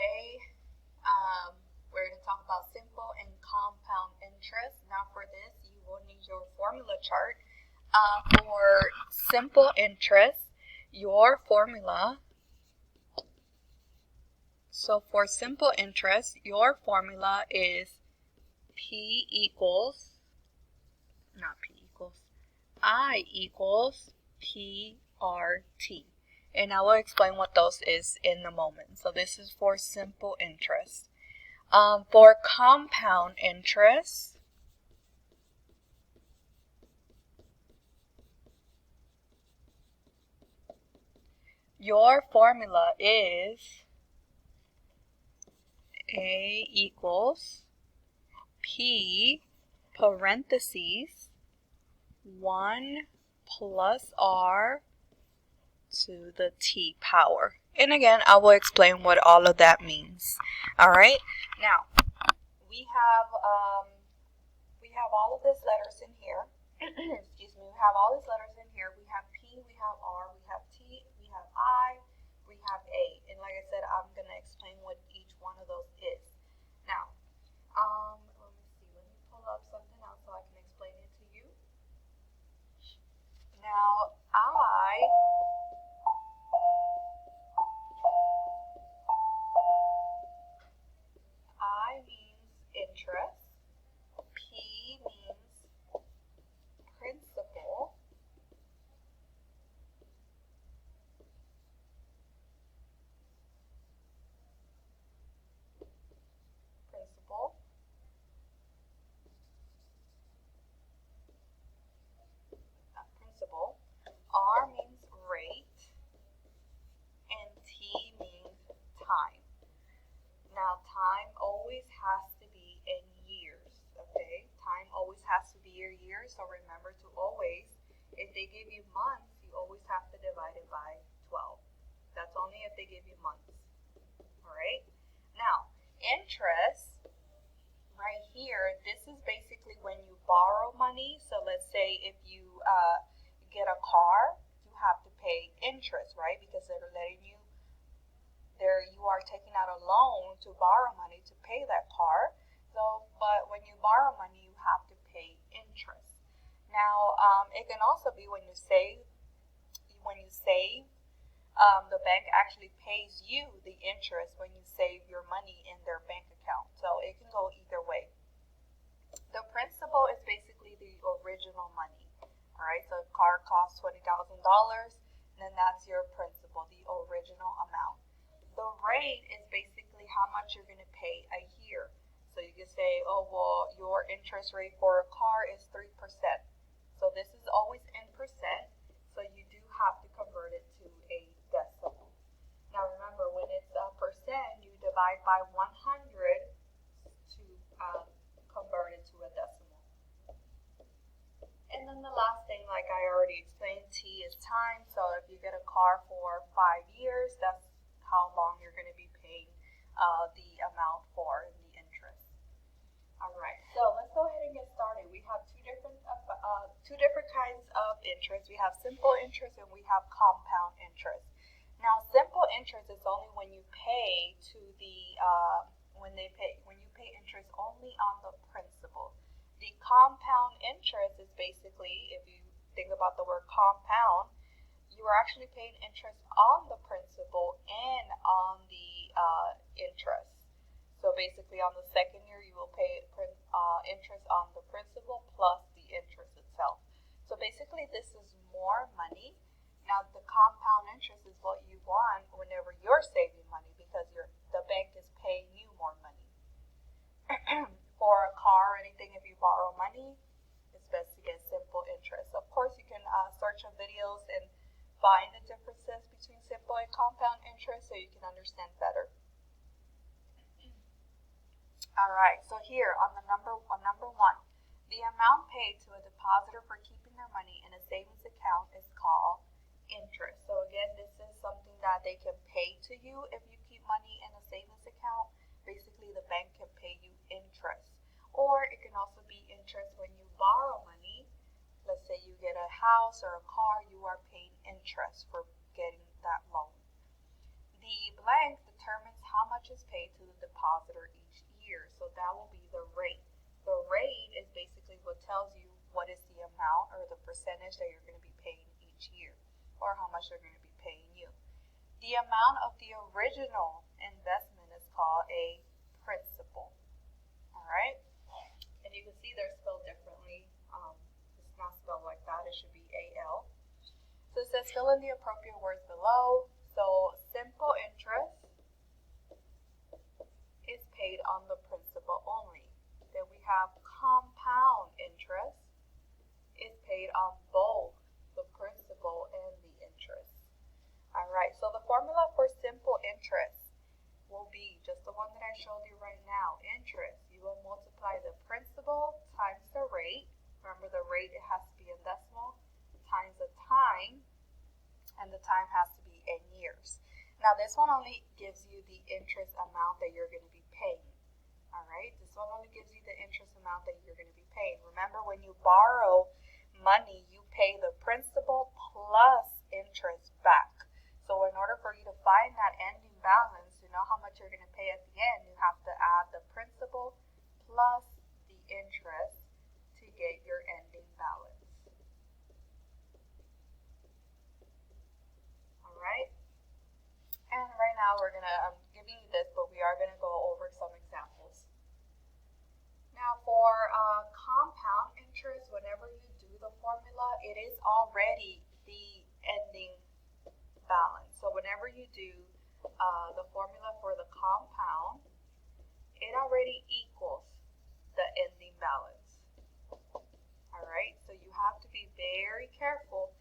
today we're going to talk about simple and compound interest. Now for this, you will need your formula chart. For simple interest, your formula, is I equals PRT. And I will explain what those is in a moment. So this is for simple interest. For compound interest, your formula is A equals P parentheses 1 plus R to the T power. And again, I will explain what all of that means. Alright, now we have all of these letters in here. Excuse me, we have all these letters in here. We have P, we have R, we have T, we have I, we have A. And like I said, I'm going to explain what each one of those is. Now, let me pull up something else so I can explain it to you. Now, I means interest, P means principal, R means rate, and T means time. Now, time always has to be in years, okay? Time always has to be your years, so remember to always, if they give you months, you always have to divide it by 12. That's only if they give you months, all right? Now, interest, right here, this is basically when you borrow money. So let's say if you get a car, you have to pay interest, right? Because they're letting you, you are taking out a loan to borrow money to pay that car. So, but when you borrow money, you have to pay interest. Now, it can also be when you save. The bank actually pays you the interest when you save your money in their bank account. So it can go either way. The principal is basically the original money. All right, so if a car costs $20,000, then that's your principal, the original amount. The rate is basically how much you're going to pay a year. So you can say, oh, well, your interest rate for a car is 3%. So this is always in percent, so you do have to convert it to a decimal. Now remember, when it's a percent, you divide by 100 to convert it to a decimal. And then the last thing, like I already explained, T is time. So if you get a car for 5 years, that's how long you're going to be paying the amount for the interest. All right, so let's go ahead and get started. We have two different kinds of interest. We have simple interest and we have compound interest. Now, simple interest is only when you pay to the when you pay interest only on the principal. The compound interest is basically, if you think about the word compound, you are actually paying interest on the principal and on the interest. So basically on the second year, you will pay interest on the principal plus the interest itself. So basically this is more money. Now the compound interest is what you want whenever you're saving money, because the bank is paying you more money. For a car or anything, if you borrow money, it's best to get simple interest. Of course, you can search up videos and find the differences between simple and compound interest so you can understand better. All right, so here on the number one, the amount paid to a depositor for keeping their money in a savings account is called interest. So again, this is something that they can pay to you if you keep money in a savings account. Basically, the bank can pay you interest. Or it can also be interest when you borrow money. Let's say you get a house or a car, you are paying interest for getting that loan. The blank, the determines how much is paid to the depositor each year. So that will be the rate. The rate is basically what tells you what is the amount or the percentage that you're going to be paying each year, or how much they're going to be paying you. The amount of the original investment is called a principal. All right? And you can see they're spelled differently. It's not spelled like that. It should be AL. So it says fill in the appropriate words below. So simple interest is paid on the principal only. Then we have compound interest is paid on both the principal and the interest. All right, so the formula for simple interest will be just the one that I showed you right now. Interest, you will multiply the principal times the rate. Remember, the rate, it has to be in decimal, times the time, and the time has to be in years. Now, this one only gives you the interest amount that you're going to be paying. All right, this one only gives you the interest amount that you're going to be paying. Remember, when you borrow money, you pay the principal plus interest back. So in order for you to find that ending balance, to know how much you're going to pay at the end, you have to add the principal plus the interest to get your ending balance. All right. And right now I'm giving you this, but we are going to go over some examples. Now for compound interest, whenever you do the formula, it is already the ending balance. So whenever you do the formula for the compound, it already equals the ending balance. All right, so you have to be very careful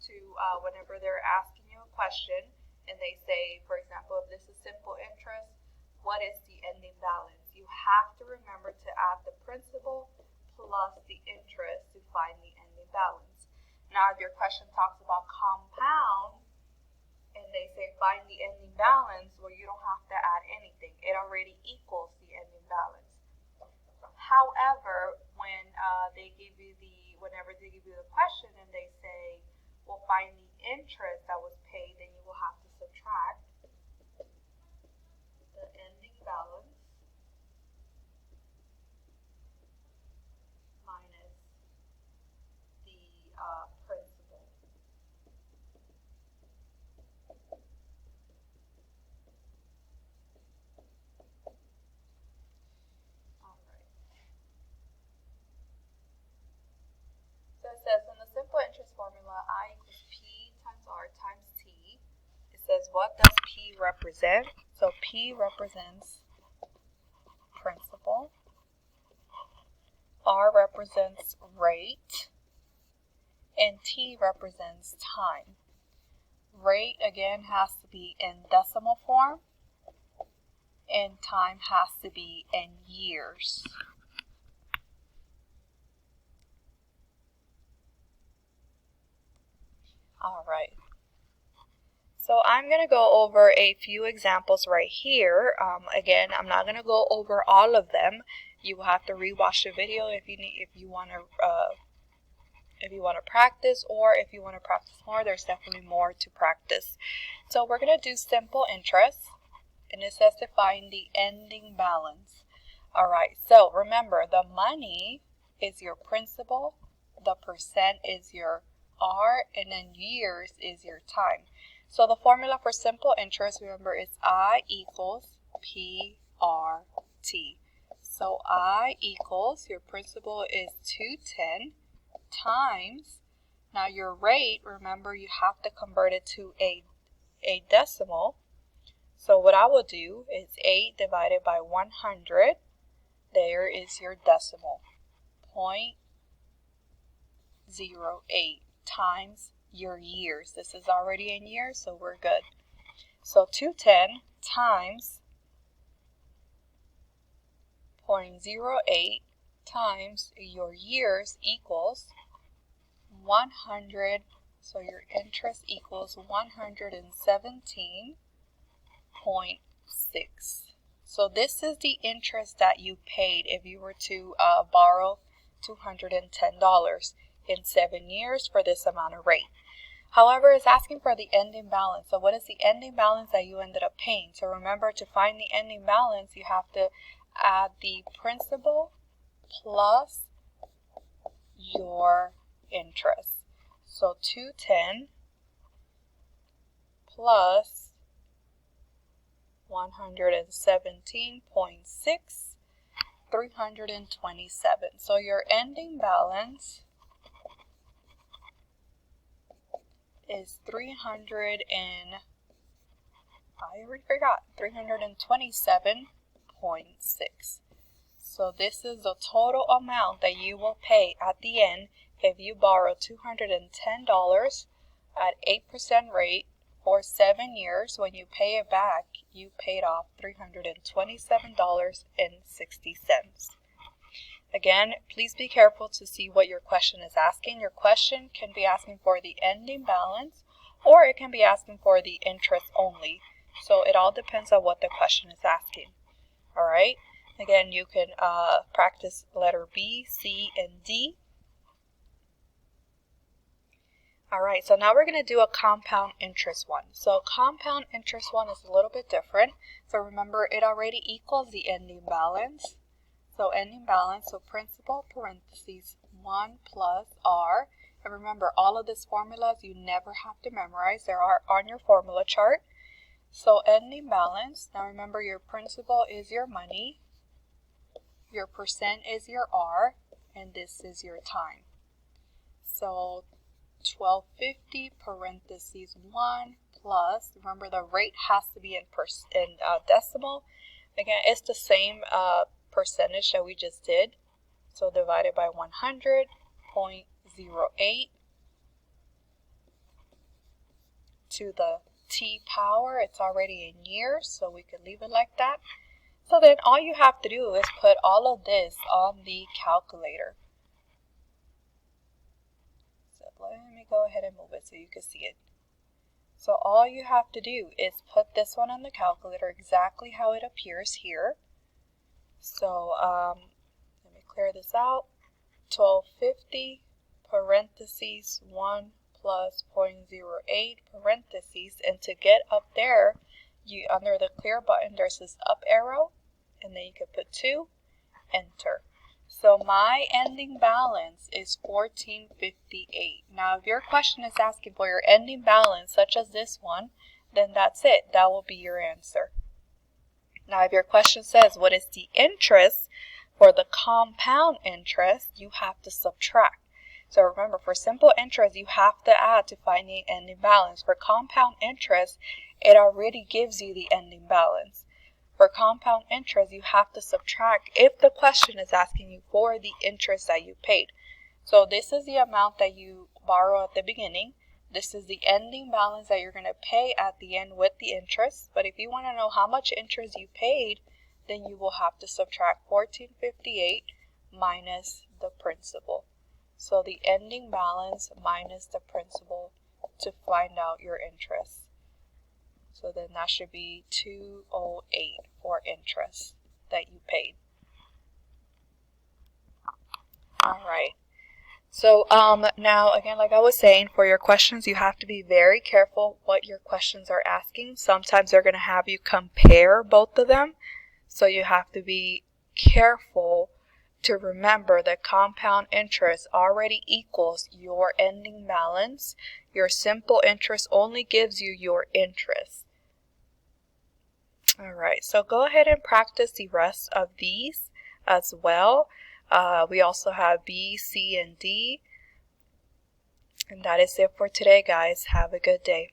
to whenever they're asking you a question and they say, for example, if this is simple interest, what is the ending balance? You have to remember to add the principal plus the interest to find the ending balance. Now, if your question talks about compound and they say find the ending balance, well, you don't have to add anything. It already equals the ending balance. However, when whenever they give you the question and they say, well, find the interest that was paid, then you will have to subtract the ending balance minus the principal. All right. So it says in the simple interest formula, I equals P times R times T. It says, what does P represent? So P represents principal. R represents rate. And T represents time. Rate, again, has to be in decimal form. And time has to be in years. All right. So I'm going to go over a few examples right here. Again, I'm not going to go over all of them. You will have to rewatch the video if you want to practice, or if you want to practice more. There's definitely more to practice. So we're going to do simple interest, and it says to find the ending balance. All right. So remember, the money is your principal, the percent is your R, and then years is your time. So the formula for simple interest, remember, is I equals PRT. So I equals, your principal is 210 times, now your rate, remember, you have to convert it to a decimal. So what I will do is 8 divided by 100. There is your decimal. 0.08 times your years. This is already in years, so we're good. So 210 times 0.08 times your years equals 100. So your interest equals 117.6. So this is the interest that you paid if you were to borrow $210 in 7 years for this amount of rate. However, it's asking for the ending balance. So what is the ending balance that you ended up paying? So remember, to find the ending balance, you have to add the principal plus your interest. So 210 plus 117.6, 327. So your ending balance is 327.6. So this is the total amount that you will pay at the end if you borrow $210 at 8% rate for 7 years. When you pay it back, you paid off $327.60. Again, please be careful to see what your question is asking. Your question can be asking for the ending balance, or it can be asking for the interest only. So it all depends on what the question is asking. All right. Again, you can practice letter B, C, and D. All right, so now we're going to do a compound interest one. So compound interest one is a little bit different. So remember, it already equals the ending balance. So ending balance, so principal parentheses 1 plus R. And remember, all of these formulas you never have to memorize. They are on your formula chart. So ending balance, now remember, your principal is your money, your percent is your R, and this is your time. So 1250 parentheses 1 plus, remember the rate has to be in decimal. Again, it's the same percentage that we just did. So divided by 100.08 to the T power. It's already in years, so we could leave it like that. So then all you have to do is put all of this on the calculator. So let me go ahead and move it so you can see it. So all you have to do is put this one on the calculator exactly how it appears here. So let me clear this out. 1250 parentheses 1 plus 0.08 parentheses, and to get up there, you under the clear button there's this up arrow, and then you can put 2, enter. So my ending balance is 1458. Now if your question is asking for your ending balance such as this one, then that's it. That will be your answer. Now if your question says what is the interest for the compound interest, you have to subtract. So remember, for simple interest you have to add to find the ending balance. For compound interest, it already gives you the ending balance. For compound interest, you have to subtract if the question is asking you for the interest that you paid. So this is the amount that you borrow at the beginning. This is the ending balance that you're going to pay at the end with the interest. But if you want to know how much interest you paid, then you will have to subtract 1458 minus the principal. So the ending balance minus the principal to find out your interest. So then that should be 208 for interest that you paid. All right. So now again, like I was saying, for your questions, you have to be very careful what your questions are asking. Sometimes they're going to have you compare both of them. So you have to be careful to remember that compound interest already equals your ending balance. Your simple interest only gives you your interest. All right, so go ahead and practice the rest of these as well. We also have B, C, and D. And that is it for today, guys. Have a good day.